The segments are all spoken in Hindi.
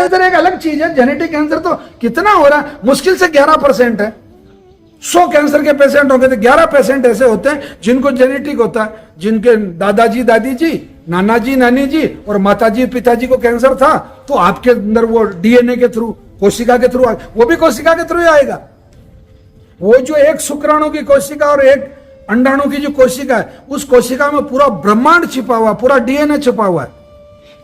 कैंसर एक अलग चीज है, जेनेटिक कैंसर तो कितना हो रहा है, मुश्किल से 11% है। 100 कैंसर के पेशेंट होंगे तो 11 पेशेंट ऐसे होते हैं जिनको जेनेटिक होता है, जिनके दादाजी दादी जी, नाना जी नानी जी और माताजी पिताजी को कैंसर था, तो आपके अंदर वो डीएनए के थ्रू, कोशिका के थ्रू, वो भी कोशिका के थ्रू ही आएगा। वो जो एक शुक्राणु की कोशिका और एक अंडाणु की जो कोशिका है, उस कोशिका में पूरा ब्रह्मांड छिपा हुआ, पूरा डीएनए छिपा हुआ है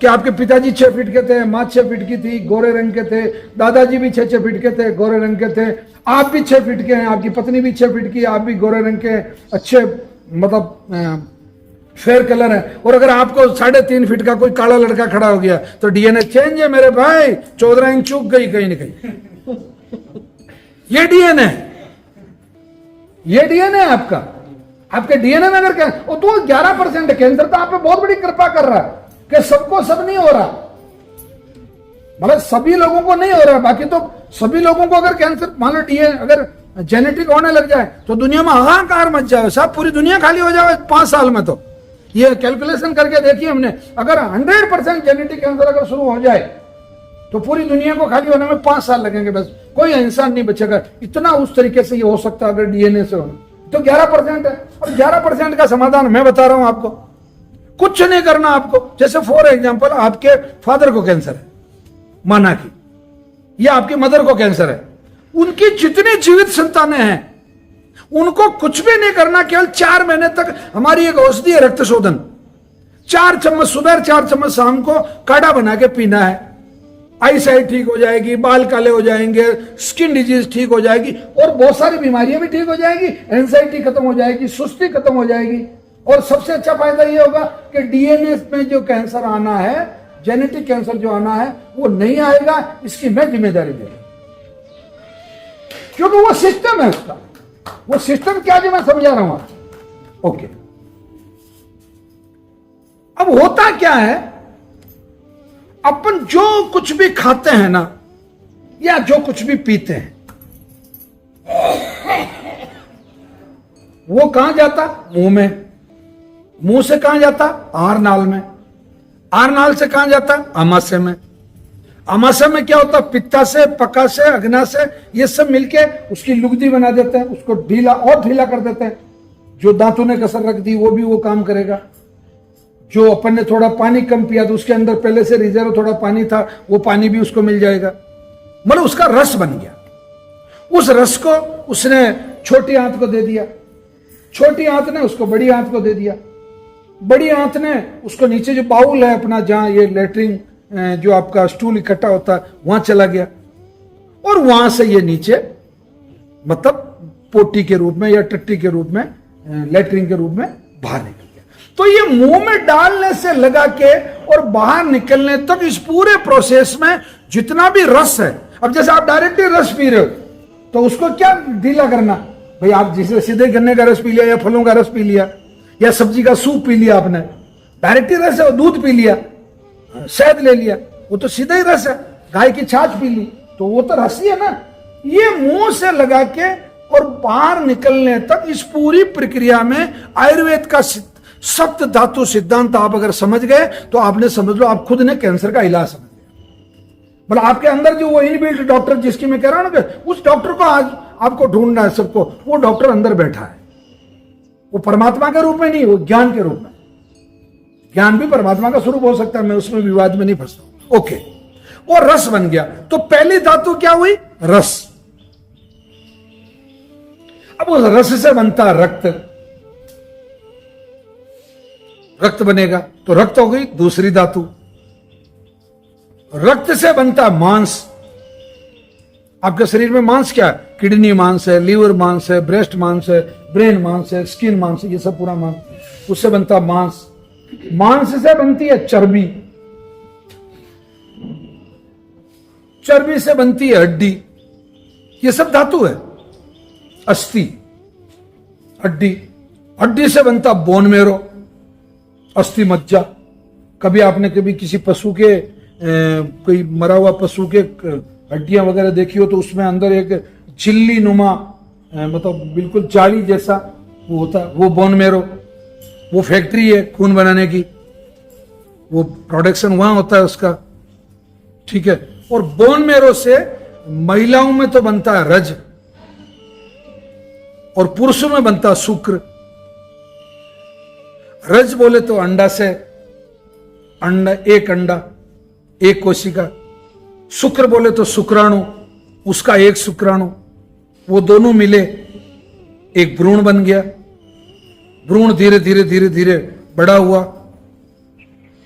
कि आपके पिताजी 6 फीट के थे, माँ 6 फीट की थी, गोरे रंग के थे, दादाजी भी 6 फीट के थे, गोरे रंग के थे, आप भी 6 फीट के हैं, आपकी पत्नी भी 6 फीट की, आप भी गोरे रंग के अच्छे मतलब फेयर कलर है। और अगर आपको 3.5 फीट का कोई काला लड़का खड़ा हो गया तो डीएनए चेंज है मेरे भाई, 14 इंच चूक गई कहीं ना कहीं। ये डीएनए है, ये डीएनए है आपका। आपके डीएनए में अगर तो 11% है कैंसर, तो आप पे बहुत बड़ी कृपा कर रहा है कि सबको सब नहीं हो रहा, मतलब सभी लोगों को नहीं हो रहा। बाकी तो सभी लोगों को अगर कैंसर मान लो डीएनए अगर जेनेटिक होने लग जाए तो दुनिया में हाहाकार मच जाए, सब पूरी दुनिया खाली हो जाए 5 साल में। तो ये कैलकुलेशन करके देखिए हमने, अगर 100% जेनेटिक कैंसर अगर शुरू हो जाए तो पूरी दुनिया को खाली होने में 5 साल लगेंगे, बस कोई इंसान नहीं बचेगा। इतना उस तरीके से ये हो सकता है अगर डीएनए से होना। तो 11% है, और 11% का समाधान मैं बता रहा हूं आपको, कुछ नहीं करना आपको। जैसे फॉर एग्जांपल आपके फादर को कैंसर है, माना कि, या आपकी मदर को कैंसर है, उनकी जितनी जीवित संतानें हैं उनको कुछ भी नहीं करना, केवल 4 महीने तक हमारी एक औषधि है रक्त शोधन, 4 चम्मच सुबह 4 चम्मच शाम को काढ़ा बना के पीना है। आई साइट ठीक हो जाएगी, बाल काले हो जाएंगे, स्किन डिजीज ठीक हो जाएगी, और बहुत सारी बीमारियां भी ठीक हो जाएगी, एंजाइटी खत्म हो जाएगी, सुस्ती खत्म हो जाएगी। और सबसे अच्छा फायदा यह होगा कि डीएनए में जो कैंसर आना है, जेनेटिक कैंसर जो आना है, वो नहीं आएगा। इसकी मैं जिम्मेदारी दे रहा हूं, क्योंकि वो सिस्टम है उसका। वो सिस्टम क्या जो मैं समझा रहा हूं आपको। ओके, अब होता क्या है, अपन जो कुछ भी खाते हैं ना, या जो कुछ भी पीते हैं, वो कहां जाता? मुंह में। मुंह से कहां जाता? आहारनाल में। आहारनाल से कहां जाता? आमाशय में। आमाशय में क्या होता? पित्ताशय, पकाशय, अग्नाशय, ये सब मिलके उसकी लुगदी बना देते हैं, उसको ढीला और ढीला कर देते हैं। जो दांतों ने कसर रख दी वो भी वो काम करेगा। जो अपन ने थोड़ा पानी कम पिया तो उसके अंदर पहले से रिजर्व थोड़ा पानी था, वो पानी भी उसको मिल जाएगा, मतलब उसका रस बन गया। उस रस को उसने छोटी आंत को दे दिया, छोटी आंत ने उसको बड़ी आंत को दे दिया, बड़ी आंत ने उसको नीचे जो बाउल है अपना, जहां ये लेटरिन जो आपका स्टूल इकट्ठा होता है, वहां चला गया, और वहां से ये नीचे मतलब पोटी के रूप में या टट्टी के रूप में, लेटरिन के रूप में बाहर निकल गया। तो ये मुंह में डालने से लगा के और बाहर निकलने तक इस पूरे प्रोसेस में जितना भी रस है, अब जैसे आप डायरेक्टली रस पी रहे हो तो उसको क्या ढीला करना भाई? आप जैसे सीधे गन्ने का रस पी लिया या फलों का रस पी लिया या सब्जी का सूप पी लिया, आपने डायरेक्टली रस है, दूध पी लिया, शहद ले लिया, वो तो सीधा ही रस है। गाय की छाछ पी ली तो वो तो रस ही है ना। ये मुंह से लगा के और बाहर निकलने तक इस पूरी प्रक्रिया में आयुर्वेद का सप्त धातु सिद्धांत आप अगर समझ गए तो आपने समझ लो आप खुद ने कैंसर का इलाज समझ गए। मतलब आपके अंदर जो वो इनबिल्ट डॉक्टर जिसकी मैं कह रहा हूं ना, उस डॉक्टर को आज आपको ढूंढना है सबको, वो डॉक्टर अंदर बैठा है। वो परमात्मा के रूप में नहीं, वो ज्ञान के रूप में। ज्ञान भी परमात्मा का स्वरूप हो सकता है, मैं उसमें विवाद में नहीं फंसता। ओके, वो रस बन गया। तो पहली धातु क्या हुई? रस। अब उस रस से बनता रक्त, रक्त बनेगा तो रक्त हो गई दूसरी धातु। रक्त से बनता मांस। आपके शरीर में मांस क्या है? किडनी मांस है, लीवर मांस है, ब्रेस्ट मांस है, ब्रेन मांस है, स्किन मांस है, ये सब पूरा मांस। उससे बनता मांस। मांस से बनती है चर्बी, चर्बी से बनती है हड्डी, ये सब धातु है। अस्थि, हड्डी, हड्डी से बनता बोन मेरो, अस्थि मज्जा। कभी आपने कभी किसी पशु के कोई मरा हुआ पशु के हड्डियां वगैरह देखी हो तो उसमें अंदर एक चिल्ली नुमा मतलब बिल्कुल जाली जैसा वो होता है, वो बोन मेरो। वो फैक्ट्री है खून बनाने की, वो प्रोडक्शन वहां होता है उसका, ठीक है। और बोन मेरो से महिलाओं में तो बनता है रज और पुरुषों में बनता है शुक्र। रज बोले तो अंडा से, अंडा एक कोशिका। शुक्र बोले तो शुक्राणु, उसका एक शुक्राणु, वो दोनों मिले एक भ्रूण बन गया। भ्रूण धीरे धीरे धीरे धीरे बड़ा हुआ,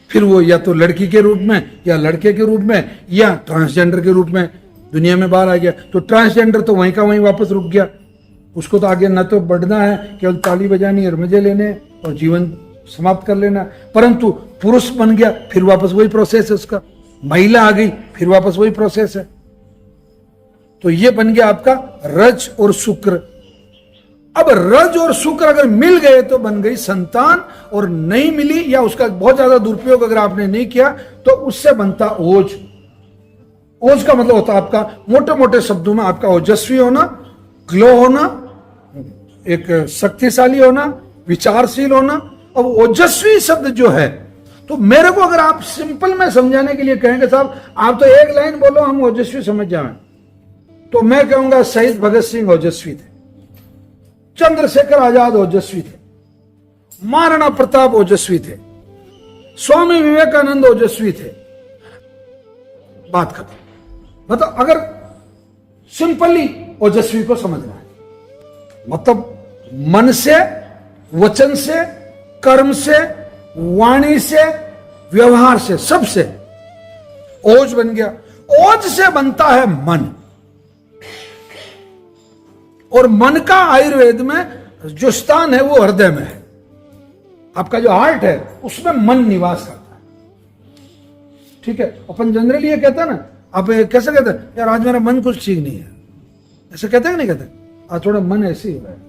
फिर वो या तो लड़की के रूप में या लड़के के रूप में या ट्रांसजेंडर के रूप में दुनिया में बाहर आ गया। तो ट्रांसजेंडर तो वहीं का वहीं वापस रुक गया, उसको तो आगे न तो बढ़ना है, केवल ताली बजानी और मजे लेने और जीवन समाप्त कर लेना। परंतु पुरुष बन गया, फिर वापस वही प्रोसेस है उसका। महिला आ गई, फिर वापस वही प्रोसेस है। तो ये बन गया आपका रज और शुक्र। अब रज और शुक्र अगर मिल गए तो बन गई संतान, और नहीं मिली या उसका बहुत ज्यादा दुरुपयोग अगर आपने नहीं किया तो उससे बनता ओज। ओज का मतलब होता है आपका, मोटे मोटे शब्दों में, आपका ओजस्वी होना, ग्लो होना, एक शक्तिशाली होना, विचारशील होना। अब ओजस्वी शब्द जो है, तो मेरे को अगर आप सिंपल में समझाने के लिए कहेंगे साहब आप तो एक लाइन बोलो हम ओजस्वी समझ जाएं, तो मैं कहूंगा शहीद भगत सिंह ओजस्वी थे, चंद्रशेखर आजाद ओजस्वी थे, महाराणा प्रताप ओजस्वी थे, स्वामी विवेकानंद ओजस्वी थे। बात खत्म। मतलब अगर सिंपली ओजस्वी को समझना है, मतलब मन से, वचन से, कर्म से, वाणी से, व्यवहार से, सबसे ओज बन गया। ओज से बनता है मन, और मन का आयुर्वेद में जो स्थान है वो हृदय में है। आपका जो हार्ट है उसमें मन निवास करता है। ठीक है, अपन जनरली ये कहते हैं ना, आप कैसे कहते हैं यार आज मेरा मन कुछ ठीक नहीं है, ऐसे कहते हैं कि नहीं कहते? आज थोड़ा मन ऐसे ही हो रहा है,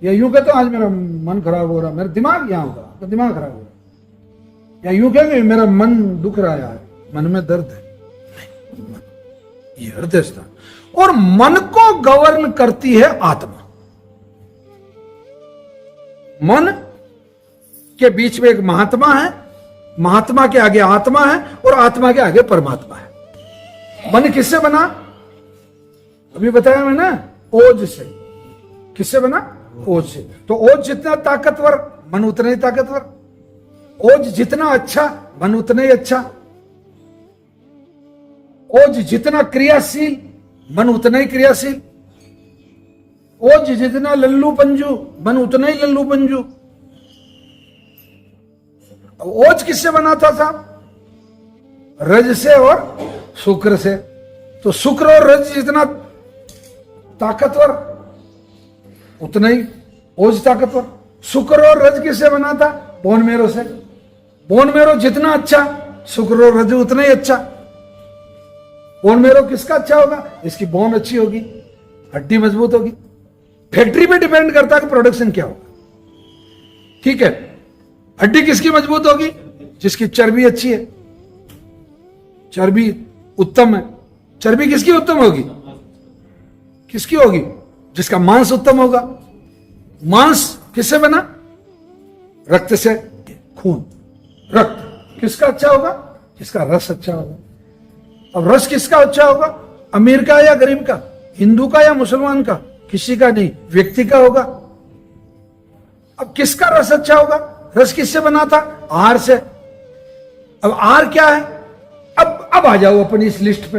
या यूं कहते हैं आज मेरा मन खराब हो रहा, मेरा दिमाग यहां होगा, तो दिमाग खराब हो रहा, या यूं कहेंगे मेरा मन दुख रहा है यार, मन में दर्द है। नहीं, ये हृदय स्थान। और मन को गवर्न करती है आत्मा। मन के बीच में एक महात्मा है, महात्मा के आगे आत्मा है, और आत्मा के आगे परमात्मा है। मन किससे बना? अभी बताया मैंने, ओज से। किससे बना? ओज से। तो ओज जितना ताकतवर मन उतना ही ताकतवर, ओज जितना अच्छा मन उतना ही अच्छा, ओज जितना क्रियाशील मन उतना ही क्रियाशील, ओज जितना लल्लू पंजू मन उतना ही लल्लू पंजू। ओज किससे बना था साहब? रज से और शुक्र से। तो शुक्र और रज जितना ताकतवर उतना ही ओज ताकतवर। शुक्र और रज किससे बना था? बोन मेरो से। बोन मेरो जितना अच्छा, शुक्र और रज उतना ही अच्छा। बोन मेरो किसका अच्छा होगा? इसकी बोन अच्छी होगी, हड्डी मजबूत होगी। फैक्ट्री पे डिपेंड करता है कि प्रोडक्शन क्या होगा। ठीक है, हड्डी किसकी मजबूत होगी? जिसकी चर्बी अच्छी है, चर्बी उत्तम है। चर्बी किसकी उत्तम होगी? किसकी होगी? जिसका मांस उत्तम होगा। मांस किससे बना? रक्त से, खून। रक्त किसका अच्छा होगा? जिसका रस अच्छा होगा। अब रस किसका अच्छा होगा? अमीर का या गरीब का, हिंदू का या मुसलमान का? किसी का नहीं, व्यक्ति का होगा। अब किसका रस अच्छा होगा? रस किससे बना था? आहार से। अब आहार क्या है? अब आ जाओ अपनी इस लिस्ट पे।